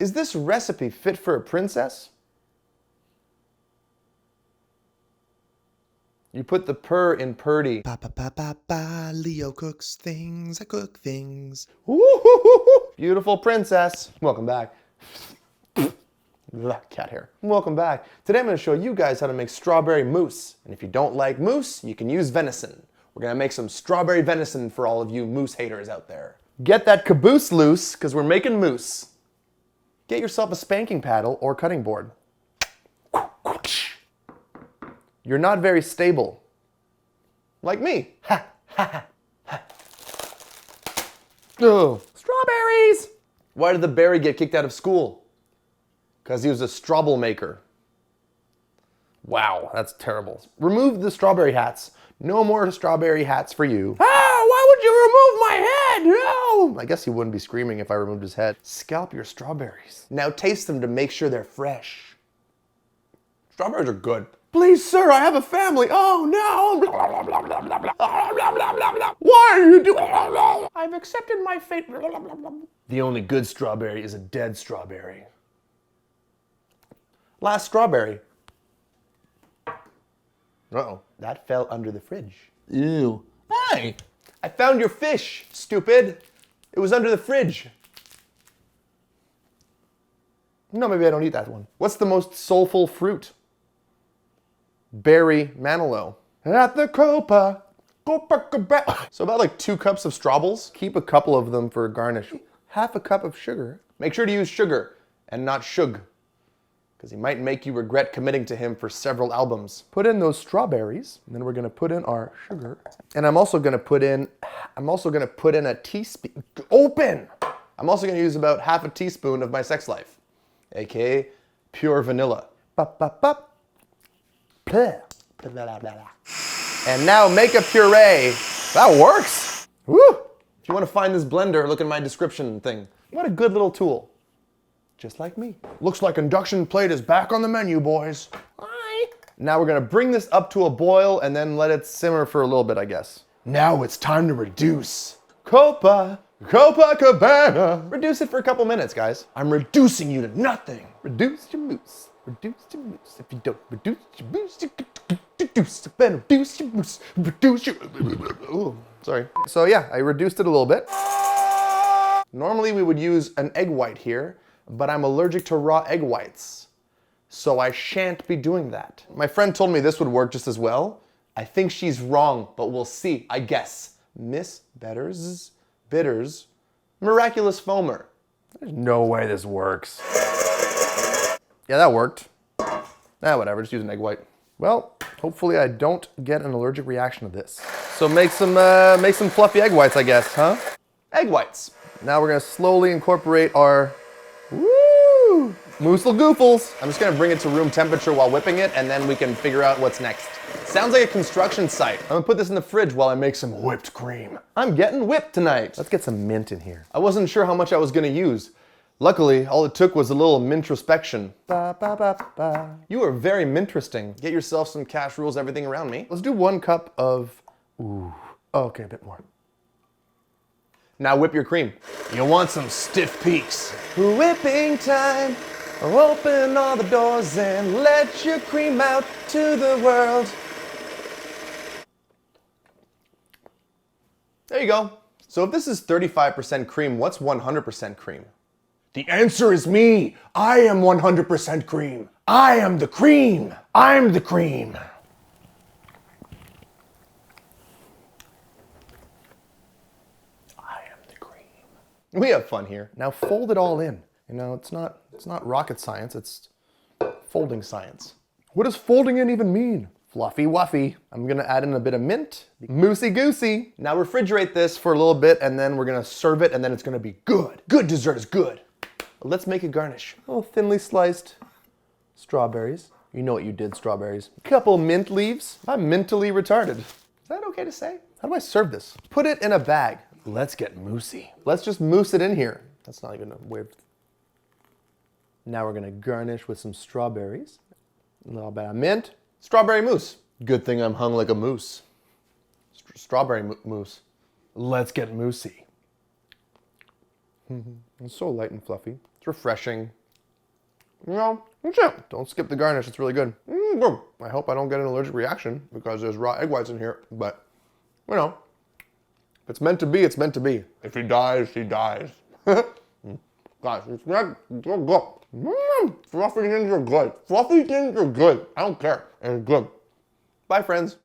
Is this recipe fit for a princess? You put the purr in purdy. Ba ba ba ba ba. Leo cooks things. I cook things. Woo-hoo-hoo-hoo. Beautiful princess. Welcome back. Cat hair. Welcome back. Today I'm going to show you guys how to make strawberry mousse. And if you don't like mousse, you can use venison. We're going to make some strawberry venison for all of you mousse haters out there. Get that caboose loose, because we're making mousse. Get yourself a spanking paddle or cutting board. You're not very stable. Like me. Ha, ha, ha. Oh, strawberries! Why did the berry get kicked out of school? Because he was a strawble maker. Wow, that's terrible. Remove the strawberry hats. No more strawberry hats for you. Ah, why would you remove my head? No! I guess he wouldn't be screaming if I removed his head. Scalp your strawberries. Now taste them to make sure they're fresh. Strawberries are good. Please, sir, I have a family. Oh, no. Why are you doing? I've accepted my fate. The only good strawberry is a dead strawberry. Last strawberry. Uh-oh, that fell under the fridge. Ew. Hey! I found your fish, stupid. It was under the fridge. No, maybe I don't eat that one. What's the most soulful fruit? Berry Manilow. At the Copa. So about like 2 cups of strawbles. Keep a couple of them for garnish. Half a cup of sugar. Make sure to use sugar and not shug, because he might make you regret committing to him for several albums. Put in those strawberries, and then we're gonna put in our sugar. And I'm also gonna put in a teaspoon. Open! I'm also gonna use about half a teaspoon of my sex life, aka pure vanilla. Bop, bop, bop. And now make a puree. That works. Woo! If you want to find this blender, look at my description thing. What a good little tool. Just like me. Looks like induction plate is back on the menu, boys. Hi. Now we're gonna bring this up to a boil and then let it simmer for a little bit, I guess. Now it's time to reduce. Copacabana. Reduce it for a couple minutes, guys. I'm reducing you to nothing. Reduce your mousse. Reduce your mousse. If you don't reduce your mousse, you can reduce your mousse. Reduce your... Ooh, sorry. So yeah, I reduced it a little bit. Normally we would use an egg white here, but I'm allergic to raw egg whites, so I shan't be doing that. My friend told me this would work just as well. I think she's wrong, but we'll see, I guess. Miss Bitters, Miraculous Foamer. There's no way this works. Yeah, that worked. Whatever, just use an egg white. Well, hopefully I don't get an allergic reaction to this. So make some fluffy egg whites, I guess, huh? Egg whites. Now we're gonna slowly incorporate our Moosel Goofles. I'm just gonna bring it to room temperature while whipping it, and then we can figure out what's next. Sounds like a construction site. I'm gonna put this in the fridge while I make some whipped cream. I'm getting whipped tonight. Let's get some mint in here. I wasn't sure how much I was gonna use. Luckily, all it took was a little mintrospection. Ba, ba, ba, ba. You are very minteresting. Get yourself some cash rules, everything around me. Let's do 1 cup of, okay, a bit more. Now whip your cream. You want some stiff peaks. Whipping time. Open all the doors and let your cream out to the world. There you go. So if this is 35% cream, what's 100% cream? The answer is me. I am 100% cream. I am the cream. I'm the cream. We have fun here. Now fold it all in. You know, it's not rocket science, it's folding science. What does folding in even mean? Fluffy wuffy. I'm gonna add in a bit of mint. Moosey goosey. Now refrigerate this for a little bit and then we're gonna serve it and then it's gonna be good. Good dessert is good. Let's make a garnish. Oh, thinly sliced strawberries. You know what you did, strawberries. Couple mint leaves. I'm mentally retarded. Is that okay to say? How do I serve this? Put it in a bag. Let's get moosey. Let's just mousse it in here. That's not even a weird. Now we're gonna garnish with some strawberries. A little bit of mint. Strawberry mousse. Good thing I'm hung like a moose. Strawberry mousse. Let's get moosey. It's so light and fluffy. It's refreshing. You know, that's it. Don't skip the garnish. It's really good. Good. I hope I don't get an allergic reaction because there's raw egg whites in here. But, you know, if it's meant to be, it's meant to be. If he dies, he dies. Guys, it's not good. Fluffy things are good. Fluffy things are good. I don't care. And it's good. Bye, friends.